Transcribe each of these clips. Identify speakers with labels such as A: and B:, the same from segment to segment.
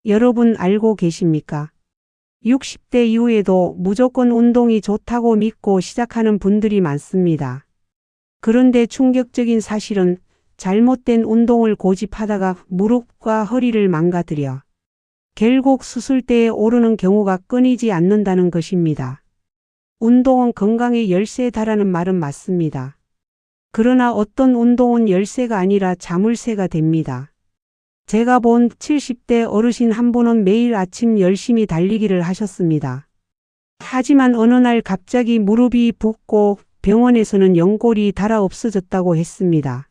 A: 여러분 알고 계십니까? 60대 이후에도 무조건 운동이 좋다고 믿고 시작하는 분들이 많습니다. 그런데 충격적인 사실은 잘못된 운동을 고집하다가 무릎과 허리를 망가뜨려 결국 수술대에 오르는 경우가 끊이지 않는다는 것입니다. 운동은 건강의 열쇠다라는 말은 맞습니다. 그러나 어떤 운동은 열쇠가 아니라 자물쇠가 됩니다. 제가 본 70대 어르신 한 분은 매일 아침 열심히 달리기를 하셨습니다. 하지만 어느 날 갑자기 무릎이 붓고 병원에서는 연골이 닳아 없어졌다고 했습니다.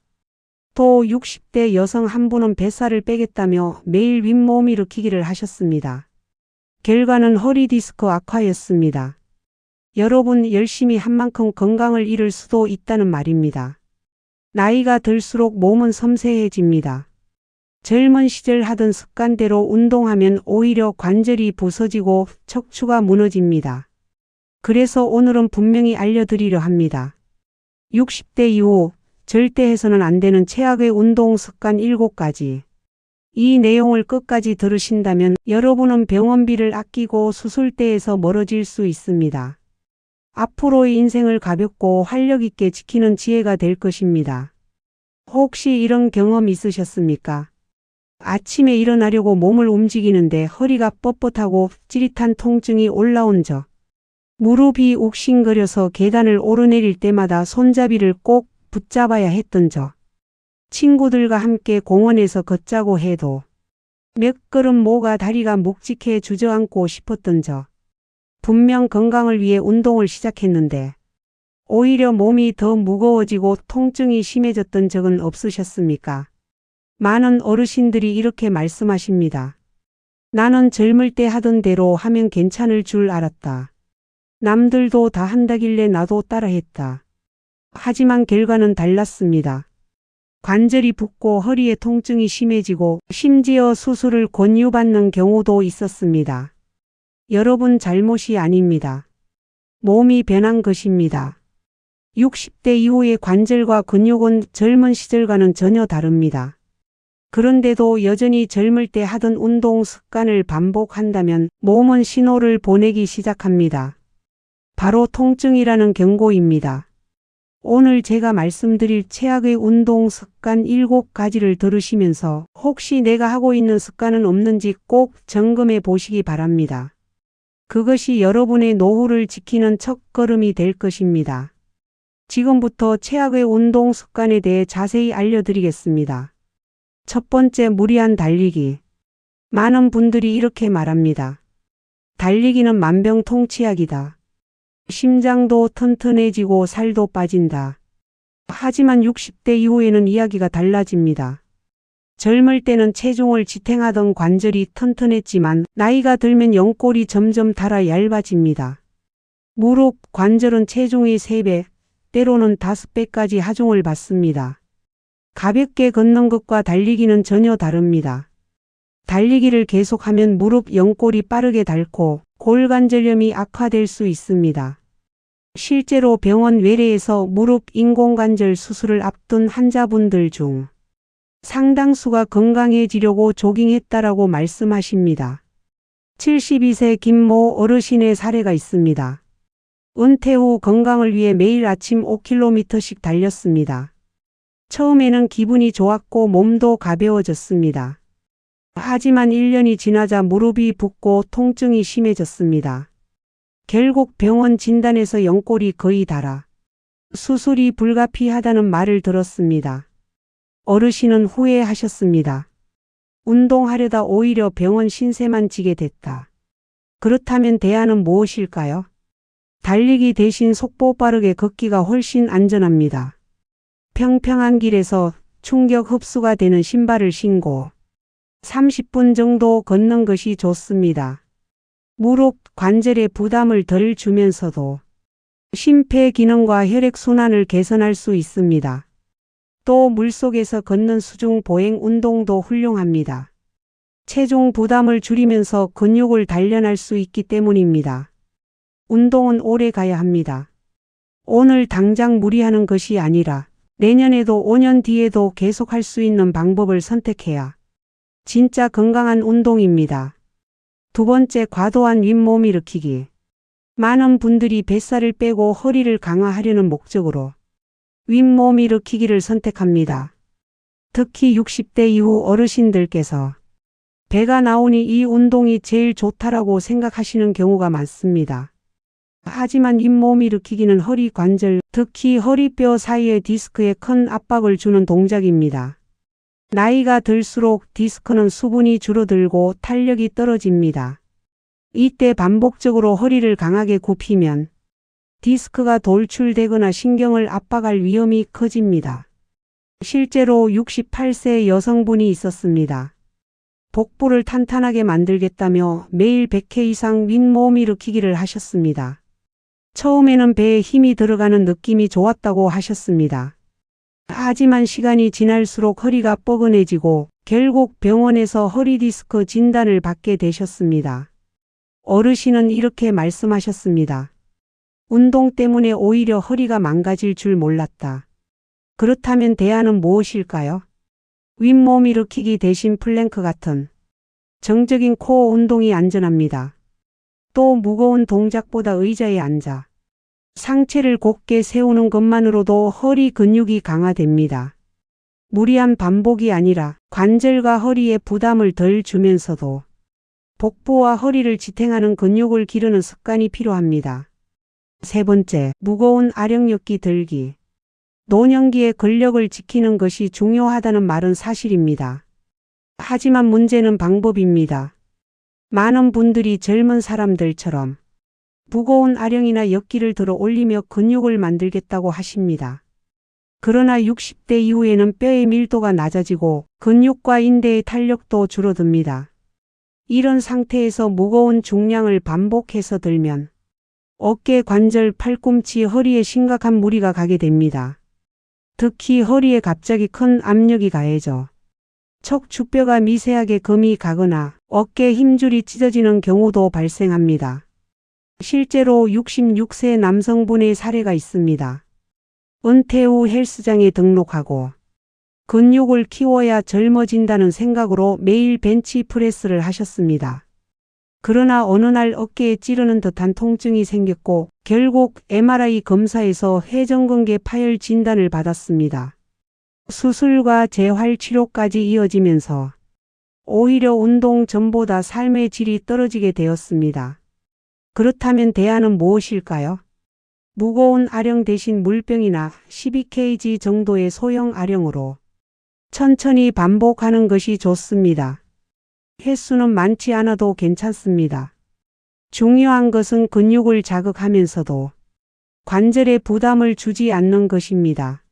A: 또 60대 여성 한 분은 뱃살을 빼겠다며 매일 윗몸 일으키기를 하셨습니다. 결과는 허리 디스크 악화였습니다. 여러분 열심히 한 만큼 건강을 잃을 수도 있다는 말입니다. 나이가 들수록 몸은 섬세해집니다. 젊은 시절 하던 습관대로 운동하면 오히려 관절이 부서지고 척추가 무너집니다. 그래서 오늘은 분명히 알려드리려 합니다. 60대 이후 절대 해서는 안 되는 최악의 운동 습관 7가지. 이 내용을 끝까지 들으신다면 여러분은 병원비를 아끼고 수술대에서 멀어질 수 있습니다. 앞으로의 인생을 가볍고 활력 있게 지키는 지혜가 될 것입니다. 혹시 이런 경험 있으셨습니까? 아침에 일어나려고 몸을 움직이는데 허리가 뻣뻣하고 찌릿한 통증이 올라온 적. 무릎이 욱신거려서 계단을 오르내릴 때마다 손잡이를 꼭 붙잡아야 했던 적. 친구들과 함께 공원에서 걷자고 해도 몇 걸음 모가 다리가 묵직해 주저앉고 싶었던 적. 분명 건강을 위해 운동을 시작했는데 오히려 몸이 더 무거워지고 통증이 심해졌던 적은 없으셨습니까? 많은 어르신들이 이렇게 말씀하십니다. 나는 젊을 때 하던 대로 하면 괜찮을 줄 알았다. 남들도 다 한다길래 나도 따라했다. 하지만 결과는 달랐습니다. 관절이 붓고 허리에 통증이 심해지고 심지어 수술을 권유받는 경우도 있었습니다. 여러분 잘못이 아닙니다. 몸이 변한 것입니다. 60대 이후의 관절과 근육은 젊은 시절과는 전혀 다릅니다. 그런데도 여전히 젊을 때 하던 운동 습관을 반복한다면 몸은 신호를 보내기 시작합니다. 바로 통증이라는 경고입니다. 오늘 제가 말씀드릴 최악의 운동 습관 7가지를 들으시면서 혹시 내가 하고 있는 습관은 없는지 꼭 점검해 보시기 바랍니다. 그것이 여러분의 노후를 지키는 첫걸음이 될 것입니다. 지금부터 최악의 운동 습관에 대해 자세히 알려드리겠습니다. 첫 번째, 무리한 달리기. 많은 분들이 이렇게 말합니다. 달리기는 만병통치약이다. 심장도 튼튼해지고 살도 빠진다. 하지만 60대 이후에는 이야기가 달라집니다. 젊을 때는 체중을 지탱하던 관절이 튼튼했지만 나이가 들면 연골이 점점 닳아 얇아집니다. 무릎, 관절은 체중의 3배, 때로는 5배까지 하중을 받습니다. 가볍게 걷는 것과 달리기는 전혀 다릅니다. 달리기를 계속하면 무릎 연골이 빠르게 닳고 골관절염이 악화될 수 있습니다. 실제로 병원 외래에서 무릎 인공관절 수술을 앞둔 환자분들 중 상당수가 건강해지려고 조깅했다라고 말씀하십니다. 72세 김모 어르신의 사례가 있습니다. 은퇴 후 건강을 위해 매일 아침 5km씩 달렸습니다. 처음에는 기분이 좋았고 몸도 가벼워졌습니다. 하지만 1년이 지나자 무릎이 붓고 통증이 심해졌습니다. 결국 병원 진단에서 연골이 거의 닳아 수술이 불가피하다는 말을 들었습니다. 어르신은 후회하셨습니다. 운동하려다 오히려 병원 신세만 지게 됐다. 그렇다면 대안은 무엇일까요? 달리기 대신 속보 빠르게 걷기가 훨씬 안전합니다. 평평한 길에서 충격 흡수가 되는 신발을 신고 30분 정도 걷는 것이 좋습니다. 무릎, 관절에 부담을 덜 주면서도 심폐 기능과 혈액순환을 개선할 수 있습니다. 또 물속에서 걷는 수중 보행 운동도 훌륭합니다. 체중 부담을 줄이면서 근육을 단련할 수 있기 때문입니다. 운동은 오래 가야 합니다. 오늘 당장 무리하는 것이 아니라 내년에도 5년 뒤에도 계속할 수 있는 방법을 선택해야 진짜 건강한 운동입니다. 두 번째, 과도한 윗몸 일으키기. 많은 분들이 뱃살을 빼고 허리를 강화하려는 목적으로 윗몸 일으키기를 선택합니다. 특히 60대 이후 어르신들께서 배가 나오니 이 운동이 제일 좋다라고 생각하시는 경우가 많습니다. 하지만 윗몸 일으키기는 허리 관절, 특히 허리뼈 사이의 디스크에 큰 압박을 주는 동작입니다. 나이가 들수록 디스크는 수분이 줄어들고 탄력이 떨어집니다. 이때 반복적으로 허리를 강하게 굽히면 디스크가 돌출되거나 신경을 압박할 위험이 커집니다. 실제로 68세 여성분이 있었습니다. 복부를 탄탄하게 만들겠다며 매일 100회 이상 윗몸 일으키기를 하셨습니다. 처음에는 배에 힘이 들어가는 느낌이 좋았다고 하셨습니다. 하지만 시간이 지날수록 허리가 뻐근해지고 결국 병원에서 허리 디스크 진단을 받게 되셨습니다. 어르신은 이렇게 말씀하셨습니다. 운동 때문에 오히려 허리가 망가질 줄 몰랐다. 그렇다면 대안은 무엇일까요? 윗몸 일으키기 대신 플랭크 같은 정적인 코어 운동이 안전합니다. 또 무거운 동작보다 의자에 앉아 상체를 곧게 세우는 것만으로도 허리 근육이 강화됩니다. 무리한 반복이 아니라 관절과 허리에 부담을 덜 주면서도 복부와 허리를 지탱하는 근육을 기르는 습관이 필요합니다. 세 번째, 무거운 아령역기 들기. 노년기에 근력을 지키는 것이 중요하다는 말은 사실입니다. 하지만 문제는 방법입니다. 많은 분들이 젊은 사람들처럼 무거운 아령이나 역기를 들어 올리며 근육을 만들겠다고 하십니다. 그러나 60대 이후에는 뼈의 밀도가 낮아지고 근육과 인대의 탄력도 줄어듭니다. 이런 상태에서 무거운 중량을 반복해서 들면 어깨, 관절, 팔꿈치, 허리에 심각한 무리가 가게 됩니다. 특히 허리에 갑자기 큰 압력이 가해져 척추뼈가 미세하게 금이 가거나 어깨 힘줄이 찢어지는 경우도 발생합니다. 실제로 66세 남성분의 사례가 있습니다. 은퇴 후 헬스장에 등록하고 근육을 키워야 젊어진다는 생각으로 매일 벤치 프레스를 하셨습니다. 그러나 어느 날 어깨에 찌르는 듯한 통증이 생겼고 결국 MRI 검사에서 회전근개 파열 진단을 받았습니다. 수술과 재활 치료까지 이어지면서 오히려 운동 전보다 삶의 질이 떨어지게 되었습니다. 그렇다면 대안은 무엇일까요? 무거운 아령 대신 물병이나 12kg 정도의 소형 아령으로 천천히 반복하는 것이 좋습니다. 횟수는 많지 않아도 괜찮습니다. 중요한 것은 근육을 자극하면서도 관절에 부담을 주지 않는 것입니다.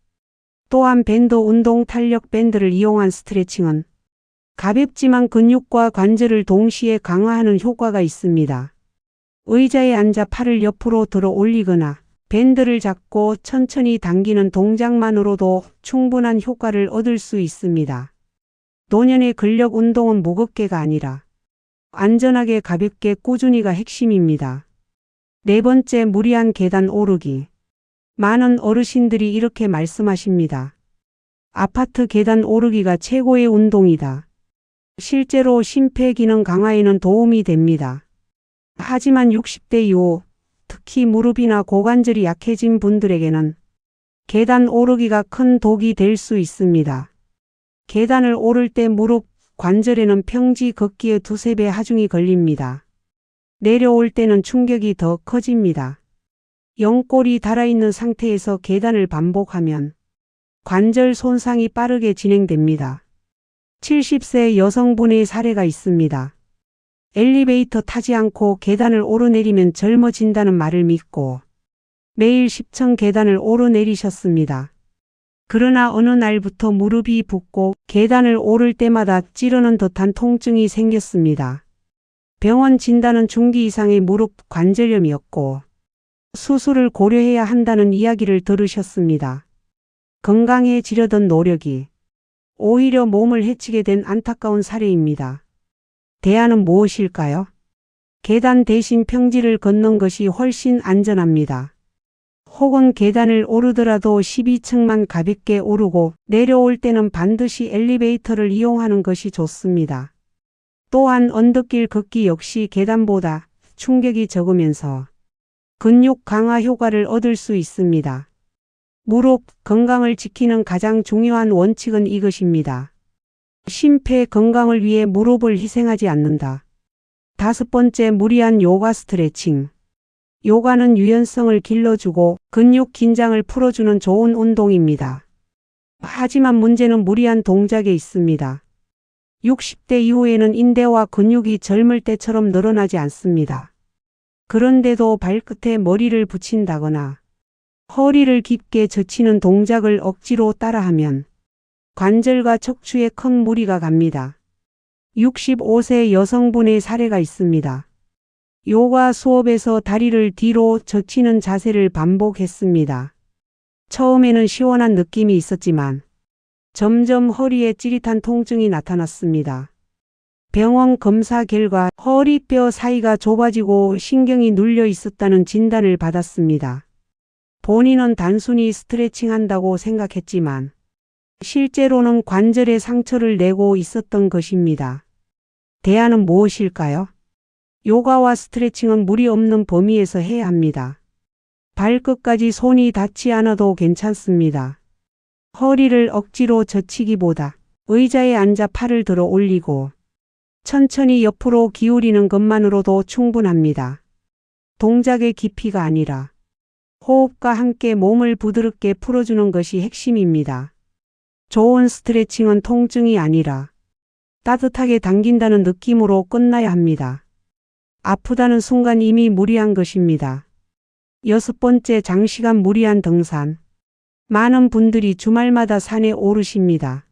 A: 또한 밴드 운동 탄력 밴드를 이용한 스트레칭은 가볍지만 근육과 관절을 동시에 강화하는 효과가 있습니다. 의자에 앉아 팔을 옆으로 들어 올리거나 밴드를 잡고 천천히 당기는 동작만으로도 충분한 효과를 얻을 수 있습니다. 노년의 근력 운동은 무겁게가 아니라 안전하게 가볍게 꾸준히가 핵심입니다. 네 번째, 무리한 계단 오르기. 많은 어르신들이 이렇게 말씀하십니다. 아파트 계단 오르기가 최고의 운동이다. 실제로 심폐기능 강화에는 도움이 됩니다. 하지만 60대 이후 특히 무릎이나 고관절이 약해진 분들에게는 계단 오르기가 큰 독이 될 수 있습니다. 계단을 오를 때 무릎, 관절에는 평지 걷기의 2~3배 하중이 걸립니다. 내려올 때는 충격이 더 커집니다. 연골이 달아있는 상태에서 계단을 반복하면 관절 손상이 빠르게 진행됩니다. 70세 여성분의 사례가 있습니다. 엘리베이터 타지 않고 계단을 오르내리면 젊어진다는 말을 믿고 매일 10층 계단을 오르내리셨습니다. 그러나 어느 날부터 무릎이 붓고 계단을 오를 때마다 찌르는 듯한 통증이 생겼습니다. 병원 진단은 중기 이상의 무릎 관절염이었고 수술을 고려해야 한다는 이야기를 들으셨습니다. 건강해지려던 노력이 오히려 몸을 해치게 된 안타까운 사례입니다. 대안은 무엇일까요? 계단 대신 평지를 걷는 것이 훨씬 안전합니다. 혹은 계단을 오르더라도 12층만 가볍게 오르고 내려올 때는 반드시 엘리베이터를 이용하는 것이 좋습니다. 또한 언덕길 걷기 역시 계단보다 충격이 적으면서 근육 강화 효과를 얻을 수 있습니다. 무릎 건강을 지키는 가장 중요한 원칙은 이것입니다. 심폐 건강을 위해 무릎을 희생하지 않는다. 5번째, 무리한 요가 스트레칭. 요가는 유연성을 길러주고 근육 긴장을 풀어주는 좋은 운동입니다. 하지만 문제는 무리한 동작에 있습니다. 60대 이후에는 인대와 근육이 젊을 때처럼 늘어나지 않습니다. 그런데도 발끝에 머리를 붙인다거나 허리를 깊게 젖히는 동작을 억지로 따라하면 관절과 척추에 큰 무리가 갑니다. 65세 여성분의 사례가 있습니다. 요가 수업에서 다리를 뒤로 젖히는 자세를 반복했습니다. 처음에는 시원한 느낌이 있었지만 점점 허리에 찌릿한 통증이 나타났습니다. 병원 검사 결과 허리뼈 사이가 좁아지고 신경이 눌려 있었다는 진단을 받았습니다. 본인은 단순히 스트레칭한다고 생각했지만 실제로는 관절에 상처를 내고 있었던 것입니다. 대안은 무엇일까요? 요가와 스트레칭은 무리 없는 범위에서 해야 합니다. 발끝까지 손이 닿지 않아도 괜찮습니다. 허리를 억지로 젖히기보다 의자에 앉아 팔을 들어 올리고 천천히 옆으로 기울이는 것만으로도 충분합니다. 동작의 깊이가 아니라 호흡과 함께 몸을 부드럽게 풀어주는 것이 핵심입니다. 좋은 스트레칭은 통증이 아니라 따뜻하게 당긴다는 느낌으로 끝나야 합니다. 아프다는 순간 이미 무리한 것입니다. 6번째, 장시간 무리한 등산. 많은 분들이 주말마다 산에 오르십니다.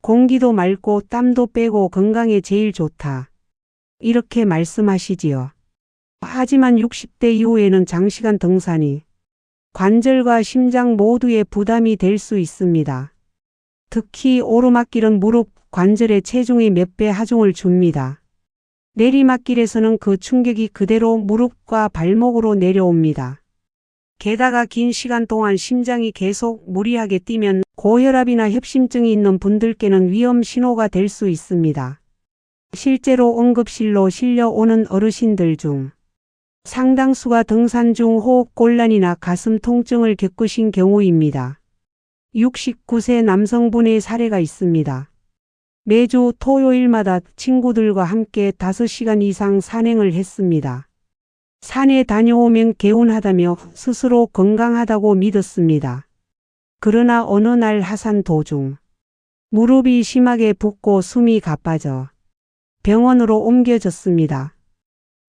A: 공기도 맑고 땀도 빼고 건강에 제일 좋다. 이렇게 말씀하시지요. 하지만 60대 이후에는 장시간 등산이 관절과 심장 모두에 부담이 될 수 있습니다. 특히 오르막길은 무릎 관절에 체중의 몇 배 하중을 줍니다. 내리막길에서는 그 충격이 그대로 무릎과 발목으로 내려옵니다. 게다가 긴 시간 동안 심장이 계속 무리하게 뛰면 고혈압이나 협심증이 있는 분들께는 위험 신호가 될 수 있습니다. 실제로 응급실로 실려오는 어르신들 중 상당수가 등산 중 호흡곤란이나 가슴 통증을 겪으신 경우입니다. 69세 남성분의 사례가 있습니다. 매주 토요일마다 친구들과 함께 5시간 이상 산행을 했습니다. 산에 다녀오면 개운하다며 스스로 건강하다고 믿었습니다. 그러나 어느 날 하산 도중 무릎이 심하게 붓고 숨이 가빠져 병원으로 옮겨졌습니다.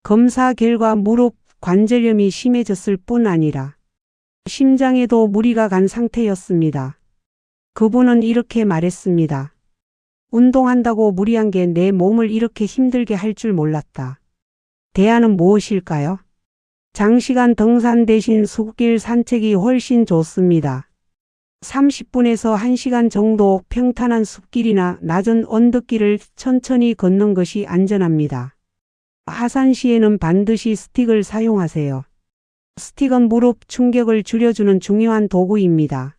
A: 검사 결과 무릎 관절염이 심해졌을 뿐 아니라 심장에도 무리가 간 상태였습니다. 그분은 이렇게 말했습니다. 운동한다고 무리한 게 내 몸을 이렇게 힘들게 할 줄 몰랐다. 대안은 무엇일까요? 장시간 등산 대신 숲길 산책이 훨씬 좋습니다. 30분에서 1시간 정도 평탄한 숲길이나 낮은 언덕길을 천천히 걷는 것이 안전합니다. 하산 시에는 반드시 스틱을 사용하세요. 스틱은 무릎 충격을 줄여주는 중요한 도구입니다.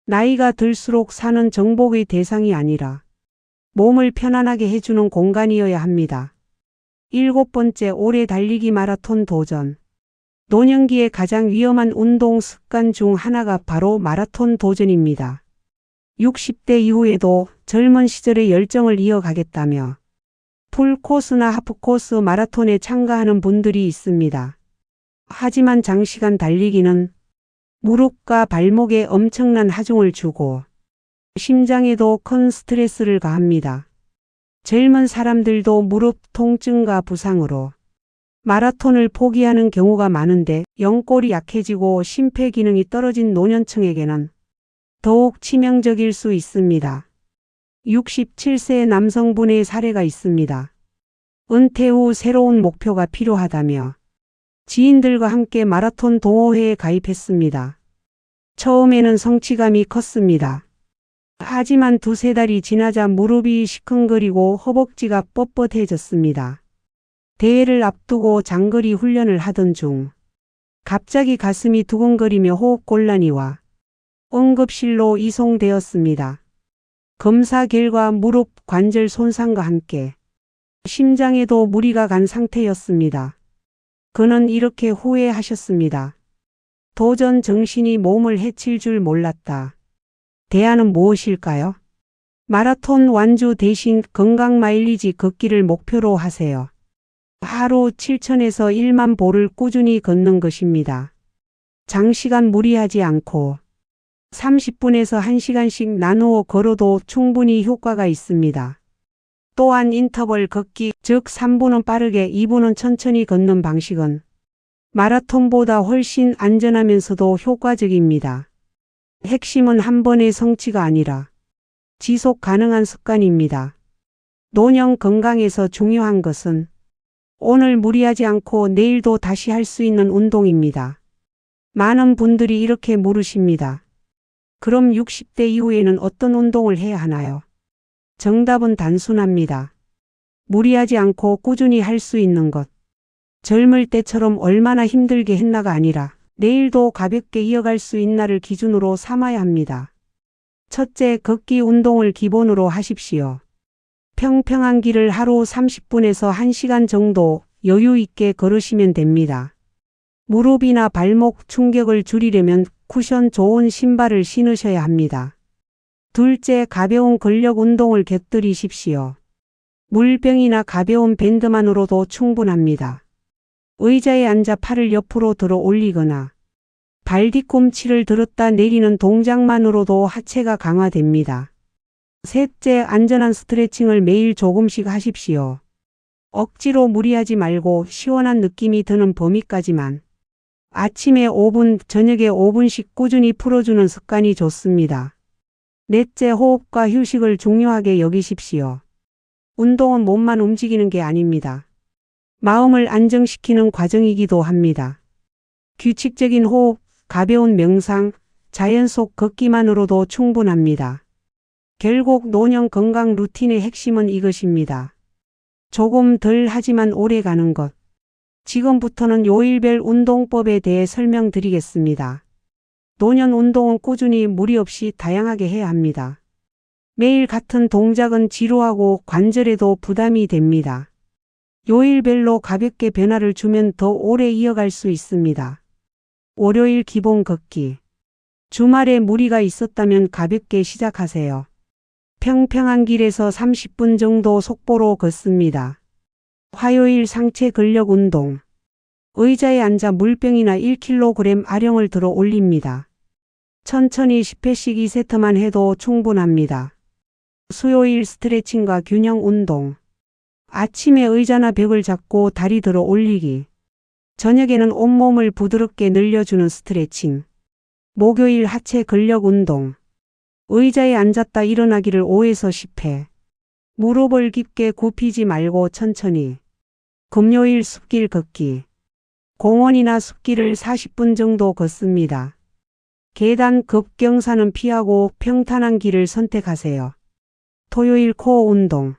A: 나이가 들수록 산은 정복의 대상이 아니라 몸을 편안하게 해주는 공간이어야 합니다. 7번째, 오래 달리기 마라톤 도전. 노년기에 가장 위험한 운동 습관 중 하나가 바로 마라톤 도전입니다. 60대 이후에도 젊은 시절의 열정을 이어가겠다며 풀코스나 하프코스 마라톤에 참가하는 분들이 있습니다. 하지만 장시간 달리기는 무릎과 발목에 엄청난 하중을 주고 심장에도 큰 스트레스를 가합니다. 젊은 사람들도 무릎 통증과 부상으로 마라톤을 포기하는 경우가 많은데 연골이 약해지고 심폐 기능이 떨어진 노년층에게는 더욱 치명적일 수 있습니다. 67세 남성분의 사례가 있습니다. 은퇴 후 새로운 목표가 필요하다며 지인들과 함께 마라톤 동호회에 가입했습니다. 처음에는 성취감이 컸습니다. 하지만 2-3달이 지나자 무릎이 시큰거리고 허벅지가 뻣뻣해졌습니다. 대회를 앞두고 장거리 훈련을 하던 중 갑자기 가슴이 두근거리며 호흡곤란이 와 응급실로 이송되었습니다. 검사 결과 무릎 관절 손상과 함께 심장에도 무리가 간 상태였습니다. 그는 이렇게 후회하셨습니다. 도전 정신이 몸을 해칠 줄 몰랐다. 대안은 무엇일까요? 마라톤 완주 대신 건강 마일리지 걷기를 목표로 하세요. 하루 7,000에서 1만 보를 꾸준히 걷는 것입니다. 장시간 무리하지 않고 30분에서 1시간씩 나누어 걸어도 충분히 효과가 있습니다. 또한 인터벌 걷기, 즉 3분은 빠르게 2분은 천천히 걷는 방식은 마라톤보다 훨씬 안전하면서도 효과적입니다. 핵심은 한 번의 성취가 아니라 지속 가능한 습관입니다. 노년 건강에서 중요한 것은 오늘 무리하지 않고 내일도 다시 할 수 있는 운동입니다. 많은 분들이 이렇게 물으십니다. 그럼 60대 이후에는 어떤 운동을 해야 하나요? 정답은 단순합니다. 무리하지 않고 꾸준히 할 수 있는 것. 젊을 때처럼 얼마나 힘들게 했나가 아니라 내일도 가볍게 이어갈 수 있나를 기준으로 삼아야 합니다. 첫째, 걷기 운동을 기본으로 하십시오. 평평한 길을 하루 30분에서 1시간 정도 여유 있게 걸으시면 됩니다. 무릎이나 발목 충격을 줄이려면 쿠션 좋은 신발을 신으셔야 합니다. 둘째, 가벼운 근력 운동을 곁들이십시오. 물병이나 가벼운 밴드만으로도 충분합니다. 의자에 앉아 팔을 옆으로 들어 올리거나 발 뒤꿈치를 들었다 내리는 동작만으로도 하체가 강화됩니다. 셋째, 안전한 스트레칭을 매일 조금씩 하십시오. 억지로 무리하지 말고 시원한 느낌이 드는 범위까지만. 아침에 5분, 저녁에 5분씩 꾸준히 풀어주는 습관이 좋습니다. 넷째, 호흡과 휴식을 중요하게 여기십시오. 운동은 몸만 움직이는 게 아닙니다. 마음을 안정시키는 과정이기도 합니다. 규칙적인 호흡, 가벼운 명상, 자연 속 걷기만으로도 충분합니다. 결국 노년 건강 루틴의 핵심은 이것입니다. 조금 덜 하지만 오래 가는 것. 지금부터는 요일별 운동법에 대해 설명드리겠습니다. 노년 운동은 꾸준히 무리 없이 다양하게 해야 합니다. 매일 같은 동작은 지루하고 관절에도 부담이 됩니다. 요일별로 가볍게 변화를 주면 더 오래 이어갈 수 있습니다. 월요일 기본 걷기. 주말에 무리가 있었다면 가볍게 시작하세요. 평평한 길에서 30분 정도 속보로 걷습니다. 화요일 상체 근력 운동. 의자에 앉아 물병이나 1kg 아령을 들어 올립니다. 천천히 10회씩 2세트만 해도 충분합니다. 수요일 스트레칭과 균형 운동. 아침에 의자나 벽을 잡고 다리 들어 올리기. 저녁에는 온몸을 부드럽게 늘려주는 스트레칭. 목요일 하체 근력 운동. 의자에 앉았다 일어나기를 5에서 10회. 무릎을 깊게 굽히지 말고 천천히. 금요일 숲길 걷기. 공원이나 숲길을 40분 정도 걷습니다. 계단 급경사는 피하고 평탄한 길을 선택하세요. 토요일 코어 운동.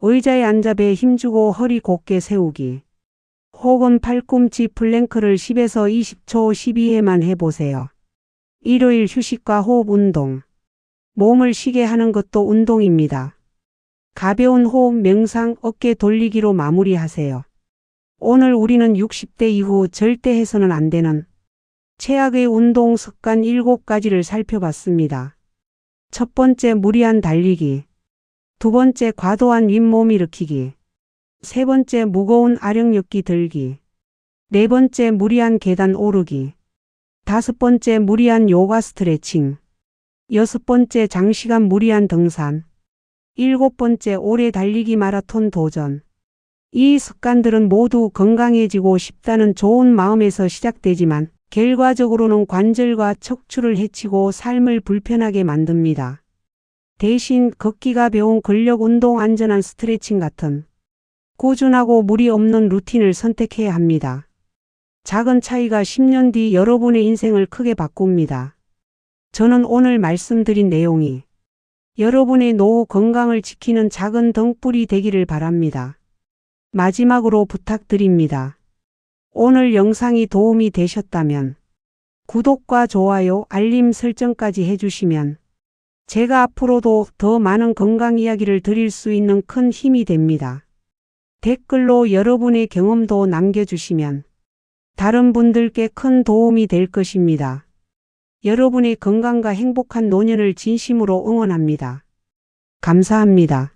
A: 의자에 앉아 배에 힘주고 허리 곧게 세우기. 혹은 팔꿈치 플랭크를 10에서 20초 12회만 해보세요. 일요일 휴식과 호흡 운동. 몸을 쉬게 하는 것도 운동입니다. 가벼운 호흡 명상 어깨 돌리기로 마무리하세요. 오늘 우리는 60대 이후 절대 해서는 안 되는 최악의 운동 습관 7가지를 살펴봤습니다. 첫 번째, 무리한 달리기. 두 번째, 과도한 윗몸 일으키기. 세 번째, 무거운 아령역기 들기. 네 번째, 무리한 계단 오르기. 다섯 번째, 무리한 요가 스트레칭. 여섯 번째, 장시간 무리한 등산. 일곱 번째, 오래 달리기 마라톤 도전. 이 습관들은 모두 건강해지고 싶다는 좋은 마음에서 시작되지만 결과적으로는 관절과 척추를 해치고 삶을 불편하게 만듭니다. 대신 걷기가 배운 근력 운동, 안전한 스트레칭 같은 꾸준하고 무리 없는 루틴을 선택해야 합니다. 작은 차이가 10년 뒤 여러분의 인생을 크게 바꿉니다. 저는 오늘 말씀드린 내용이 여러분의 노후 건강을 지키는 작은 등불이 되기를 바랍니다. 마지막으로 부탁드립니다. 오늘 영상이 도움이 되셨다면 구독과 좋아요, 알림 설정까지 해주시면 제가 앞으로도 더 많은 건강 이야기를 드릴 수 있는 큰 힘이 됩니다. 댓글로 여러분의 경험도 남겨주시면 다른 분들께 큰 도움이 될 것입니다. 여러분의 건강과 행복한 노년을 진심으로 응원합니다. 감사합니다.